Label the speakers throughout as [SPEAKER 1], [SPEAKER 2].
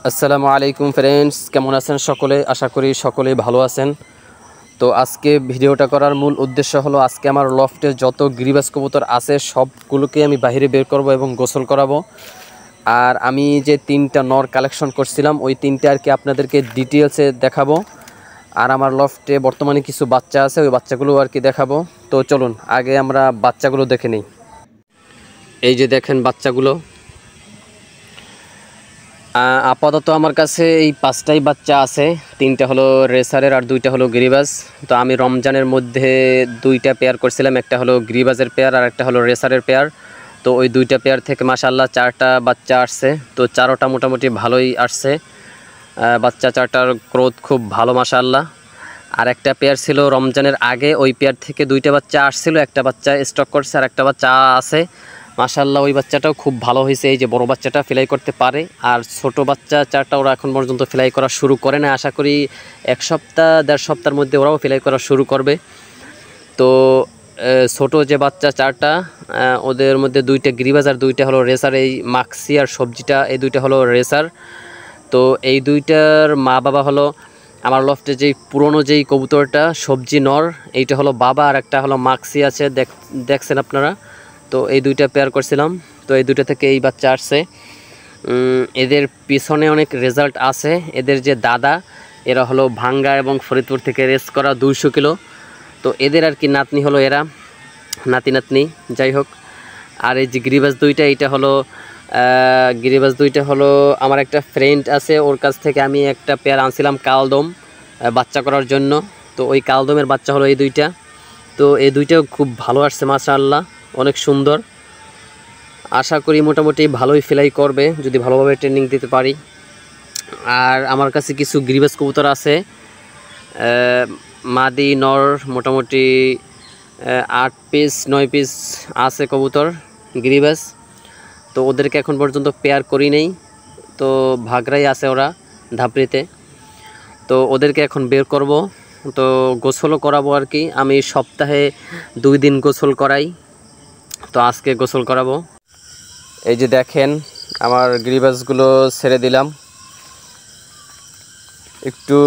[SPEAKER 1] আসসালামু আলাইকুম ফ্রেন্ডস, কেমন আছেন সকলে? আশা করি সকলেই ভালো আছেন। তো আজকে ভিডিওটা করার মূল উদ্দেশ্য হলো আজকে আমার লফটে যত গিরিবাজ কবুতর আছে সবগুলোকে আমি বাইরে বের করব এবং গোসল করাবো। আর আমি যে 3টা নর কালেকশন করছিলাম ওই 3টে আর কি আপনাদেরকে ডিটেলসে দেখাবো। আর আমার লফটে বর্তমানে কিছু বাচ্চা আছে, ওই বাচ্চাগুলো আর কি দেখাবো। তো চলুন আগে আমরা বাচ্চাগুলো দেখে নিই। এই যে দেখেন বাচ্চাগুলো, আপাতত আমার কাছে এই 5টাই বাচ্চা আছে। 3টা হলো রেসারের আর 2টা হলো গিরিবাজ। তো আমি রমজানের মধ্যে 2টা পেয়ার করছিলাম, একটা হলো গিরিবাজের পেয়ার আর একটা হলো রেসারের পেয়ার। তো ওই 2টা পেয়ার থেকে মাশাআল্লাহ 4টা বাচ্চা আসছে। তো 4টা মোটামুটি ভালোই আসছে, বাচ্চা 4টার গ্রোথ খুব ভালো মাশাআল্লাহ। আর একটা পেয়ার ছিল রমজানের আগে, ওই পেয়ার থেকে 2টা বাচ্চা আসছিল, একটা বাচ্চা স্টক করছে আর একটা বাচ্চা আছে মাশাআল্লাহ। ওই বাচ্চাটাও খুব ভালো হয়েছে, এই যে বড় বাচ্চাটা ফ্লাই করতে পারে। আর ছোট বাচ্চা 4টা ওরা এখন পর্যন্ত ফ্লাই করা শুরু করে না, আশা করি 1 সপ্তাহ 1.5 সপ্তাহের মধ্যে ওরাও ফ্লাই করা শুরু করবে। তো ছোট যে বাচ্চা 4টা, ওদের মধ্যে 2টা গিরিবাজ আর 2টা হলো রেসার। এই মাক্সি আর সবজিটা এই 2টা হলো রেসার। তো এই 2টার মা বাবা হলো আমার লফটে যেই পুরনো যেই কবুতরটা সবজি নর, এইটা হলো বাবা আর একটা হলো মাক্সি আছে, দেখছেন আপনারা। তো এই 2টা পেয়ার করছিলাম, তো এই 2টা থেকে এই বাচ্চা আসছে। এদের পিছনে অনেক রেজাল্ট আছে। এদের যে দাদা, এরা হলো ভাঙ্গা এবং ফরিদপুর থেকে রেস করা 200 কিলো। তো এদের আর কি নাতনি হলো এরা, নাতি যাই হোক। আর এই যে গিরিবাজ 2টা, এইটা হলো গিরিবাজ 2টা হলো আমার একটা ফ্রেন্ড আছে, ওর কাছ থেকে আমি একটা পেয়ার আনছিলাম কালদম বাচ্চা করার জন্য। তো ওই কালদমের বাচ্চা হলো এই 2টা। তো এই 2টাও খুব ভালো আসছে মাশাআল্লাহ, অনেক সুন্দর। আশা করি মোটামুটি ভালোই ফ্লাই করবে যদি ভালোভাবে ট্রেনিং দিতে পারি। আর আমার কাছে কিছু গিরিবাজ কবুতর আছে, মাদি নর মোটামুটি 8 পিস 9 পিস আছে কবুতর গিরিবাজ। তো ওদেরকে এখন পর্যন্ত পেয়ার করি নেই, তো ভাগরাই আছে ওরা ধাপড়িতে। তো ওদেরকে এখন বের করব, তো গোসলও করাবো আর কি। আমি সপ্তাহে 2 দিন গোসল করাই, তো আজকে গোসল করাবো। এই যে দেখেন আমার গিরিবাজগুলো ছেড়ে দিলাম। একটু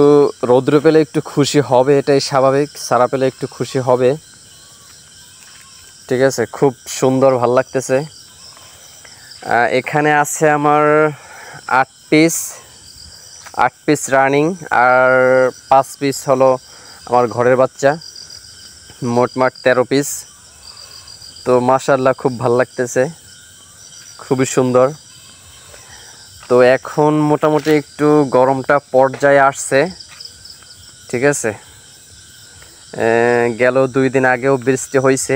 [SPEAKER 1] রৌদ্র পেলে একটু খুশি হবে, এটাই স্বাভাবিক। সারা পেলে একটু খুশি হবে, ঠিক আছে। খুব সুন্দর ভাল লাগতেছে। এখানে আছে আমার 8 পিস রানিং আর 5 পিস হলো আমার ঘরের বাচ্চা, মোটমাট 13 পিস। তো মাশাআল্লাহ খুব ভাল লাগতেছে, খুবই সুন্দর। তো এখন মোটামুটি একটু গরমটা পর্যায়ে আসছে, ঠিক আছে। গেল 2 দিন আগেও বৃষ্টি হয়েছে,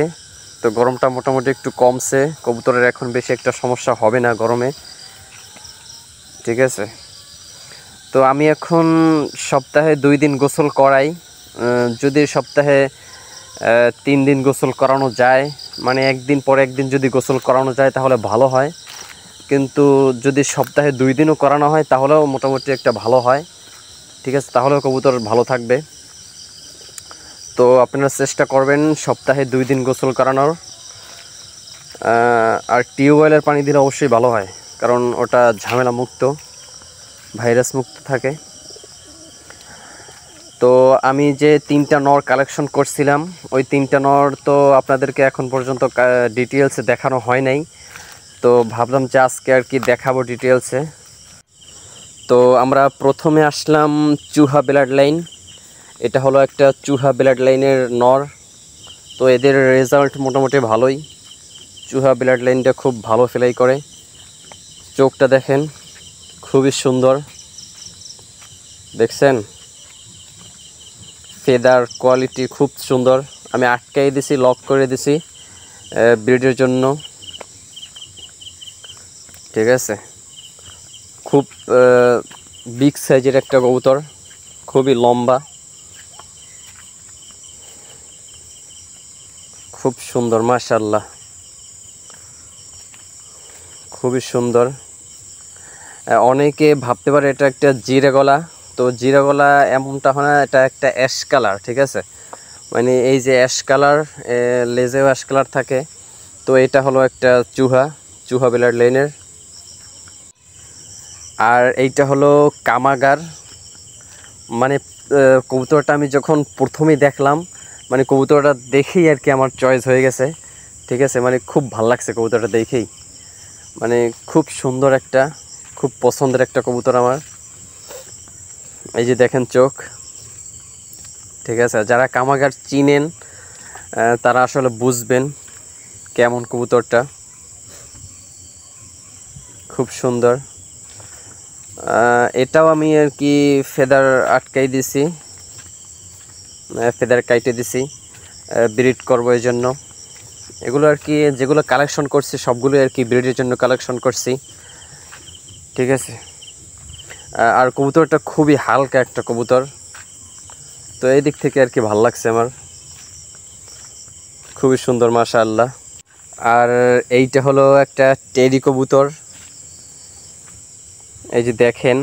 [SPEAKER 1] তো গরমটা মোটামুটি একটু কমছে। কবুতরের এখন বেশি একটা সমস্যা হবে না গরমে, ঠিক আছে। তো আমি এখন সপ্তাহে 2 দিন গোসল করাই। যদি সপ্তাহে 3 দিন গোসল করানো যায়, মানে একদিন পর একদিন যদি গোসল করানো যায় তাহলে ভালো হয়। কিন্তু যদি সপ্তাহে 2 দিনও করানো হয় তাহলেও মোটামুটি একটা ভালো হয়, ঠিক আছে। তাহলেও কবুতর ভালো থাকবে। তো আপনারা চেষ্টা করবেন সপ্তাহে 2 দিন গোসল করানোর। আর টিউবওয়েলের পানি দিলে অবশ্যই ভালো হয়, কারণ ওটা ঝামেলা মুক্ত, ভাইরাস মুক্ত থাকে। তো আমি যে 3টা নর কালেকশন করছিলাম ওই 3টা নর তো আপনাদেরকে এখন পর্যন্ত ডিটেলসে দেখানো হয় নাই, তো ভাবলাম যে আজকে আর কি দেখাবো ডিটেলসে। তো আমরা প্রথমে আসলাম চুহা ব্লাড লাইন। এটা হলো একটা চুহা ব্লাড লাইনের নর। তো এদের রেজাল্ট মোটামুটি ভালোই। চুহা ব্লাড লাইনটা খুব ভালো ফ্লাই করে। চোখটা দেখেন, খুবই সুন্দর, দেখছেন। ফেদার কোয়ালিটি খুব সুন্দর। আমি আটকাই দিছি, লক করে দিছি ব্রিডের জন্য, ঠিক আছে। খুব বিগ সাইজের একটা কবুতর, খুবই লম্বা, খুব সুন্দর মাশাআল্লাহ, খুবই সুন্দর। অনেকে ভাবতে পারে এটা একটা জিরা গলা, তো জিরা গলা এমনটা হয় না, এটা একটা অ্যাশ কালার, ঠিক আছে। মানে এই যে অ্যাশ কালার, লেজেও অ্যাশ কালার থাকে। তো এটা হলো একটা চুহা ব্লাড লাইনের। আর এইটা হলো কামাগার। মানে কবুতরটা আমি যখন প্রথমেই দেখলাম, মানে কবুতরটা দেখেই আর কি আমার চয়েস হয়ে গেছে। ঠিক আছে, মানে খুব ভাল লাগছে কবুতরটা দেখেই, মানে খুব সুন্দর একটা, খুব পছন্দের একটা কবুতর আমার। এই যে দেখেন চোখ। ঠিক আছে, যারা কামাগার চিনেন তারা আসলে বুঝবেন কেমন কবুতরটা, খুব সুন্দর। এটাও আমি আর কি ফেদার আটকাই দিছি, ফেদার কাইটে দিছি, ব্রিড করবো এই জন্য। এগুলো আর কি যেগুলো কালেকশন করছি সবগুলো আর কি ব্রিডের জন্য কালেকশন করছি। ঠিক আছে, আর কবুতরটা খুবই হালকা একটা কবুতর, তো এই দিক থেকে আর কি ভালো লাগছে আমার, খুবই সুন্দর মাশাআল্লাহ। আর এইটা হলো একটা টেডি কবুতর। এই যে দেখেন,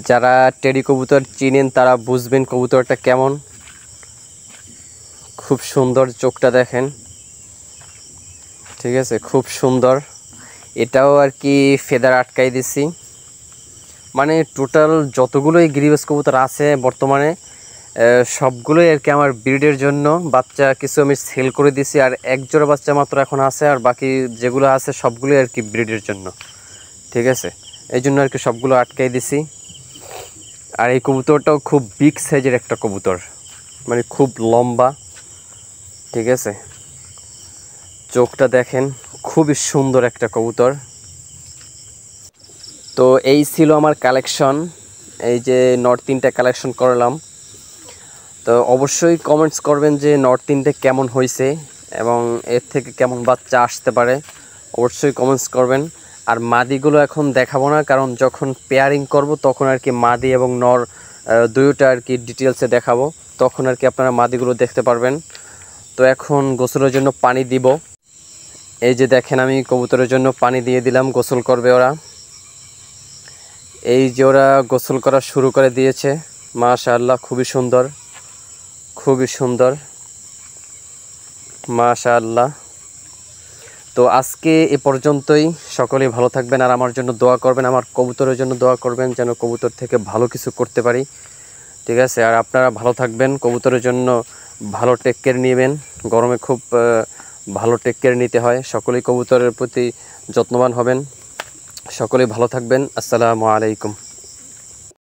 [SPEAKER 1] যারা টেডি কবুতর চিনেন তারা বুঝবেন কবুতরটা কেমন, খুব সুন্দর, চোখটা দেখেন। ঠিক আছে, খুব সুন্দর। এটাও আর কি ফেদার আটকাই দিছি। মানে টোটাল যতগুলোই গিরিবাজ কবুতর আছে বর্তমানে সবগুলোই আর কি আমার ব্রিডের জন্য। বাচ্চা কিছু আমি সেল করে দিছি, আর এক জোড়া বাচ্চা মাত্র এখন আছে, আর বাকি যেগুলো আছে সবগুলোই আর কি ব্রিডের জন্য। ঠিক আছে, এই জন্য আর কি সবগুলো আটকাই দিছি। আর এই কবুতরটাও খুব বিগ সাইজের একটা কবুতর, মানে খুব লম্বা। ঠিক আছে, চোখটা দেখেন, খুবই সুন্দর একটা কবুতর। তো এই ছিল আমার কালেকশন, এই যে নট 3টা কালেকশন করলাম। তো অবশ্যই কমেন্টস করবেন যে নট 3টে কেমন হয়েছে এবং এর থেকে কেমন বাচ্চা আসতে পারে, অবশ্যই কমেন্টস করবেন। আর মাদিগুলো এখন দেখাবো না, কারণ যখন পেয়ারিং করব তখন আর কি মাদি এবং নর দুইটা আর কি ডিটেলসে দেখাবো, তখন আর কি আপনারা মাদিগুলো দেখতে পারবেন। তো এখন গোসলের জন্য পানি দিব। এই যে দেখেন, আমি কবুতরের জন্য পানি দিয়ে দিলাম, গোসল করবে ওরা। এই যে ওরা গোসল করা শুরু করে দিয়েছে, মাশাআল্লাহ, খুবই সুন্দর, খুবই সুন্দর, মাশাআল্লাহ। তো আজকে এ পর্যন্তই, সকলেই ভালো থাকবেন আর আমার জন্য দোয়া করবেন, আমার কবুতরের জন্য দোয়া করবেন যেন কবুতর থেকে ভালো কিছু করতে পারি। ঠিক আছে, আর আপনারা ভালো থাকবেন, কবুতরের জন্য ভালো টেক কেয়ার নেবেন। গরমে খুব ভালো টেক কেয়ার নিতে হয়, সকলেই কবুতরের প্রতি যত্নবান হবেন। সকলেই ভালো থাকবেন। আসসালামু আলাইকুম।